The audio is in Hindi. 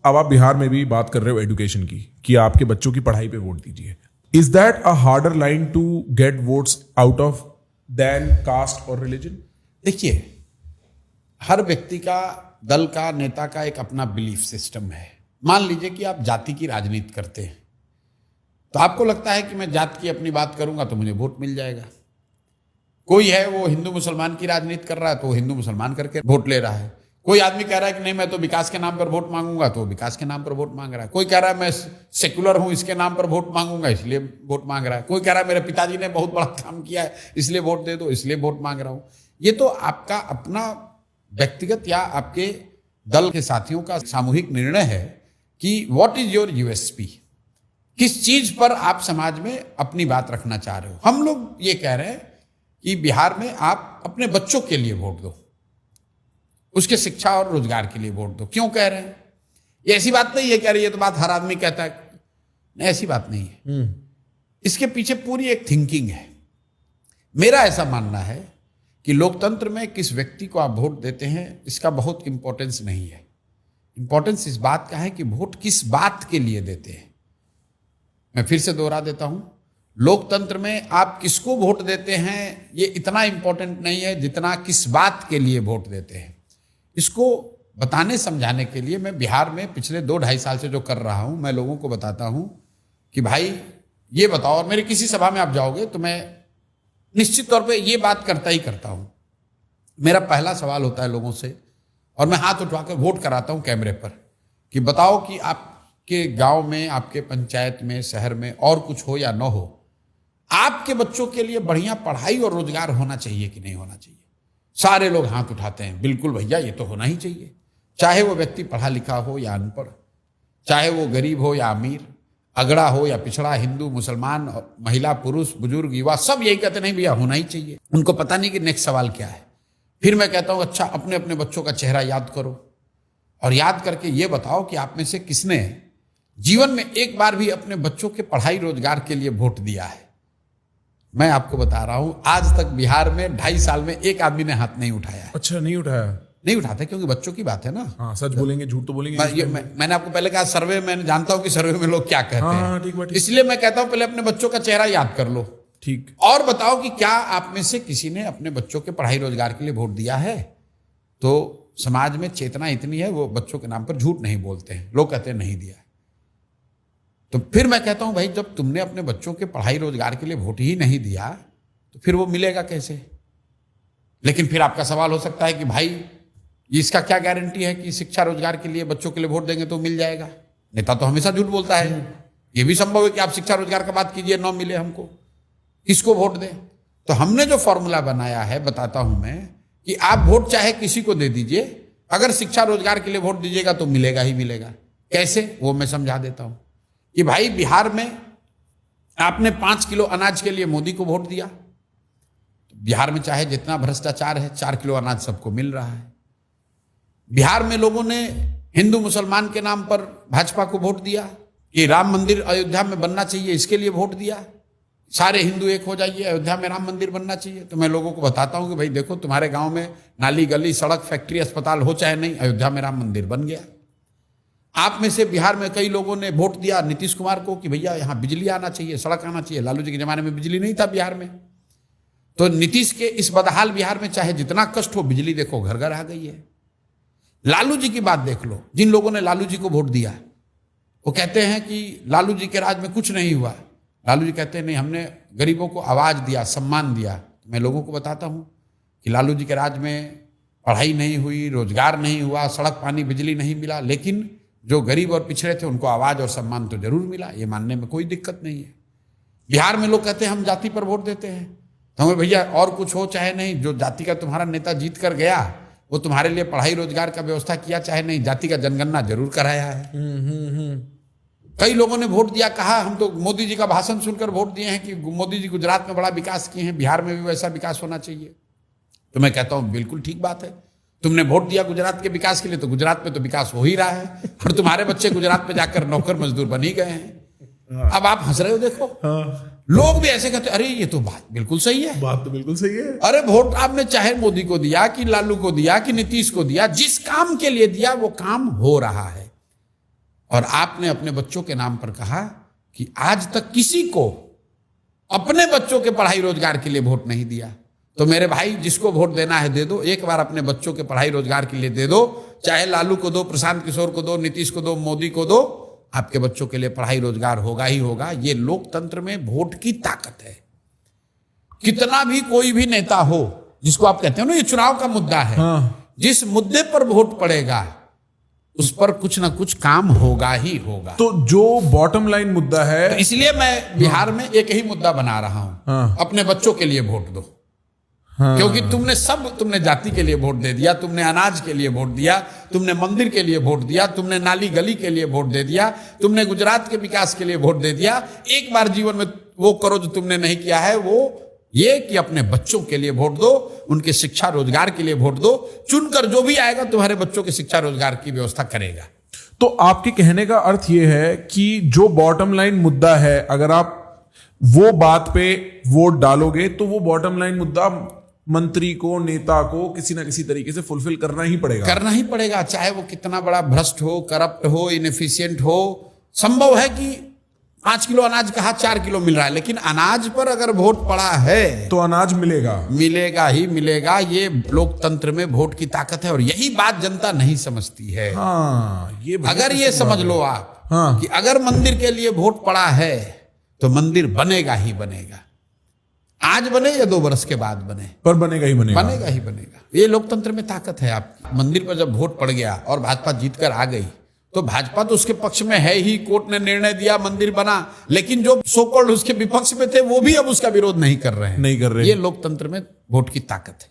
अब आप बिहार में भी बात कर रहे हो एजुकेशन की कि आपके बच्चों की पढ़ाई पे वोट दीजिए. Is that a harder line to get votes out of than caste और रिलीजन? देखिए, हर व्यक्ति का, दल का, नेता का एक अपना बिलीफ सिस्टम है. मान लीजिए कि आप जाति की राजनीति करते हैं, तो आपको लगता है कि मैं जात की अपनी बात करूंगा तो मुझे वोट मिल जाएगा. कोई है वो हिंदू मुसलमान की राजनीति कर रहा है तो वो हिंदू मुसलमान करके वोट ले रहा है. कोई आदमी कह रहा है कि नहीं मैं तो विकास के नाम पर वोट मांगूंगा तो विकास के नाम पर वोट मांग रहा है. कोई कह रहा है मैं सेकुलर हूं इसके नाम पर वोट मांगूंगा इसलिए वोट मांग रहा है. कोई कह रहा है मेरे पिताजी ने बहुत बड़ा काम किया है इसलिए वोट दे दो इसलिए वोट मांग रहा हूं. ये तो आपका अपना व्यक्तिगत या आपके दल के साथियों का सामूहिक निर्णय है कि व्हाट इज योर यूएसपी, किस चीज पर आप समाज में अपनी बात रखना चाह रहे हो. हम लोग ये कह रहे हैं कि बिहार में आप अपने बच्चों के लिए वोट दो, उसके शिक्षा और रोजगार के लिए वोट दो. क्यों कह रहे हैं? ये ऐसी बात नहीं है कह रही है तो बात हर आदमी कहता है, नहीं ऐसी बात नहीं है. इसके पीछे पूरी एक थिंकिंग है. मेरा ऐसा मानना है कि लोकतंत्र में किस व्यक्ति को आप वोट देते हैं इसका बहुत इंपॉर्टेंस नहीं है. इंपॉर्टेंस इस बात का है कि वोट किस बात के लिए देते हैं. मैं फिर से दोहरा देता हूं, लोकतंत्र में आप किसको वोट देते हैं ये इतना इंपॉर्टेंट नहीं है जितना किस बात के लिए वोट देते हैं. इसको बताने समझाने के लिए मैं बिहार में पिछले 2-2.5 साल से जो कर रहा हूं, मैं लोगों को बताता हूं कि भाई ये बताओ, और मेरी किसी सभा में आप जाओगे तो मैं निश्चित तौर पे ये बात करता ही करता हूं. मेरा पहला सवाल होता है लोगों से और मैं हाथ उठवाकर वोट कराता हूं कैमरे पर कि बताओ कि आपके गांव में, आपके पंचायत में, शहर में और कुछ हो या न हो, आपके बच्चों के लिए बढ़िया पढ़ाई और रोजगार होना चाहिए कि नहीं होना चाहिए. सारे लोग हाथ उठाते हैं, बिल्कुल भैया ये तो होना ही चाहिए. चाहे वो व्यक्ति पढ़ा लिखा हो या अनपढ़, चाहे वो गरीब हो या अमीर, अगड़ा हो या पिछड़ा, हिंदू मुसलमान, महिला पुरुष, बुजुर्ग युवा, सब यही कहते नहीं भैया होना ही चाहिए. उनको पता नहीं कि नेक्स्ट सवाल क्या है. फिर मैं कहता हूं अच्छा अपने अपने बच्चों का चेहरा याद करो और याद करके ये बताओ कि आप में से किसने जीवन में एक बार भी अपने बच्चों के पढ़ाई रोजगार के लिए वोट दिया है. मैं आपको बता रहा हूं आज तक बिहार में 2.5 साल में एक आदमी ने हाथ नहीं उठाया है. अच्छा, नहीं उठाया? नहीं उठाते क्योंकि बच्चों की बात है ना. हाँ, सच बोलेंगे झूठ तो बोलेंगे. मैंने आपको पहले कहा सर्वे, मैंने जानता हूं कि सर्वे में लोग क्या कहते हैं. हाँ, ठीक बात. इसलिए मैं कहता हूं पहले अपने बच्चों का चेहरा याद कर लो. ठीक. और बताओ कि क्या आप में से किसी ने अपने बच्चों के पढ़ाई रोजगार के लिए वोट दिया है. तो समाज में चेतना इतनी है, वो बच्चों के नाम पर झूठ नहीं बोलते हैं. लोग कहते हैं नहीं दिया. तो फिर मैं कहता हूं भाई जब तुमने अपने बच्चों के पढ़ाई रोजगार के लिए वोट ही नहीं दिया तो फिर वो मिलेगा कैसे. लेकिन फिर आपका सवाल हो सकता है कि भाई इसका क्या गारंटी है कि शिक्षा रोजगार के लिए बच्चों के लिए वोट देंगे तो मिल जाएगा. नेता तो हमेशा झूठ बोलता है. ये भी संभव है कि आप शिक्षा रोजगार का बात कीजिए, न मिले हमको, किसको वोट दें. तो हमने जो फॉर्मूला बनाया है बताता हूं मैं कि आप वोट चाहे किसी को दे दीजिए, अगर शिक्षा रोजगार के लिए वोट दीजिएगा तो मिलेगा ही मिलेगा. कैसे, वो मैं समझा देता हूं कि भाई बिहार में आपने 5 किलो अनाज के लिए मोदी को वोट दिया. बिहार में चाहे जितना भ्रष्टाचार है 4 किलो अनाज सबको मिल रहा है. बिहार में लोगों ने हिंदू मुसलमान के नाम पर भाजपा को वोट दिया कि राम मंदिर अयोध्या में बनना चाहिए, इसके लिए वोट दिया. सारे हिंदू एक हो जाइए, अयोध्या में राम मंदिर बनना चाहिए. तो मैं लोगों को बताता हूं कि भाई देखो तुम्हारे गांव में नाली गली सड़क फैक्ट्री अस्पताल हो चाहे नहीं, अयोध्या में राम मंदिर बन गया. आप में से बिहार में कई लोगों ने वोट दिया नीतीश कुमार को कि भैया यहाँ बिजली आना चाहिए, सड़क आना चाहिए. लालू जी के जमाने में बिजली नहीं था बिहार में. तो नीतीश के इस बदहाल बिहार में चाहे जितना कष्ट हो, बिजली देखो घर घर आ गई है. लालू जी की बात देख लो, जिन लोगों ने लालू जी को वोट दिया वो कहते हैं कि लालू जी के राज में कुछ नहीं हुआ. लालू जी कहते हैं नहीं, हमने गरीबों को आवाज दिया, सम्मान दिया. मैं लोगों को बताता हूं कि लालू जी के राज में पढ़ाई नहीं हुई, रोजगार नहीं हुआ, सड़क पानी बिजली नहीं मिला, लेकिन जो गरीब और पिछड़े थे उनको आवाज और सम्मान तो जरूर मिला. ये मानने में कोई दिक्कत नहीं है. बिहार में लोग कहते हैं हम जाति पर वोट देते हैं. तो हमें भैया और कुछ हो चाहे नहीं, जो जाति का तुम्हारा नेता जीत कर गया वो तुम्हारे लिए पढ़ाई रोजगार का व्यवस्था किया चाहे नहीं, जाति का जनगणना जरूर कराया है. कई लोगों ने वोट दिया, कहा हम तो मोदी जी का भाषण सुनकर वोट दिए हैं कि मोदी जी गुजरात में बड़ा विकास किए हैं, बिहार में भी वैसा विकास होना चाहिए. तो मैं कहता हूं बिल्कुल ठीक बात है. तुमने वोट दिया गुजरात के विकास के लिए तो गुजरात में तो विकास हो ही रहा है और तुम्हारे बच्चे गुजरात में जाकर नौकर मजदूर बन ही गए हैं. अब आप हंस रहे हो, देखो लोग भी ऐसे कहते अरे ये तो बात बिल्कुल सही है. बात तो बिल्कुल सही है. अरे वोट आपने चाहे मोदी को दिया कि लालू को दिया कि नीतीश को दिया, जिस काम के लिए दिया वो काम हो रहा है. और आपने अपने बच्चों के नाम पर कहा कि आज तक किसी को अपने बच्चों के पढ़ाई रोजगार के लिए वोट नहीं दिया, तो मेरे भाई जिसको वोट देना है दे दो, एक बार अपने बच्चों के पढ़ाई रोजगार के लिए दे दो, चाहे लालू को दो, प्रशांत किशोर को दो, नीतीश को दो, मोदी को दो, आपके बच्चों के लिए पढ़ाई रोजगार होगा ही होगा। ये लोकतंत्र में वोट की ताकत है। कितना भी कोई भी नेता हो, जिसको आप कहते हो ना ये चुनाव का मुद्दा है, जिस मुद्दे पर वोट पड़ेगा उस पर कुछ ना कुछ काम होगा ही होगा। तो जो बॉटम लाइन मुद्दा है, तो इसलिए मैं बिहार में एक ही मुद्दा बना रहा हूं, अपने बच्चों के लिए वोट दो। क्योंकि तुमने जाति के लिए वोट दे दिया, तुमने अनाज के लिए वोट दिया, तुमने मंदिर के लिए वोट दिया, तुमने नाली गली के लिए वोट दे दिया, तुमने गुजरात के विकास के लिए वोट दे दिया। एक बार जीवन में वो करो जो तुमने नहीं किया है, वो ये कि अपने बच्चों के लिए वोट दो, उनके शिक्षा रोजगार के लिए वोट दो। चुनकर जो भी आएगा तुम्हारे बच्चों के शिक्षा रोजगार की व्यवस्था करेगा। तो आपके कहने का अर्थ यह है कि जो बॉटम लाइन मुद्दा है, अगर आप वो बात पे वोट डालोगे तो वो बॉटम लाइन मुद्दा मंत्री को, नेता को किसी ना किसी तरीके से फुलफिल करना ही पड़ेगा, चाहे वो कितना बड़ा भ्रष्ट हो, करप्ट हो, इनएफिशिएंट हो। संभव है कि 5 किलो अनाज कहा 4 किलो मिल रहा है, लेकिन अनाज पर अगर वोट पड़ा है तो अनाज मिलेगा ही मिलेगा। ये लोकतंत्र में वोट की ताकत है और यही बात जनता नहीं समझती है। ये अगर ये समझ लो आप कि अगर मंदिर के लिए वोट पड़ा है तो मंदिर बनेगा ही बनेगा। आज बने या 2 वर्ष के बाद बने, पर बनेगा ही बनेगा। ये लोकतंत्र में ताकत है आपकी। मंदिर पर जब वोट पड़ गया और भाजपा जीतकर आ गई तो भाजपा तो उसके पक्ष में है ही, कोर्ट ने निर्णय दिया, मंदिर बना, लेकिन जो सो कॉल्ड उसके विपक्ष में थे वो भी अब उसका विरोध नहीं कर रहे हैं। ये लोकतंत्र में वोट की ताकत है।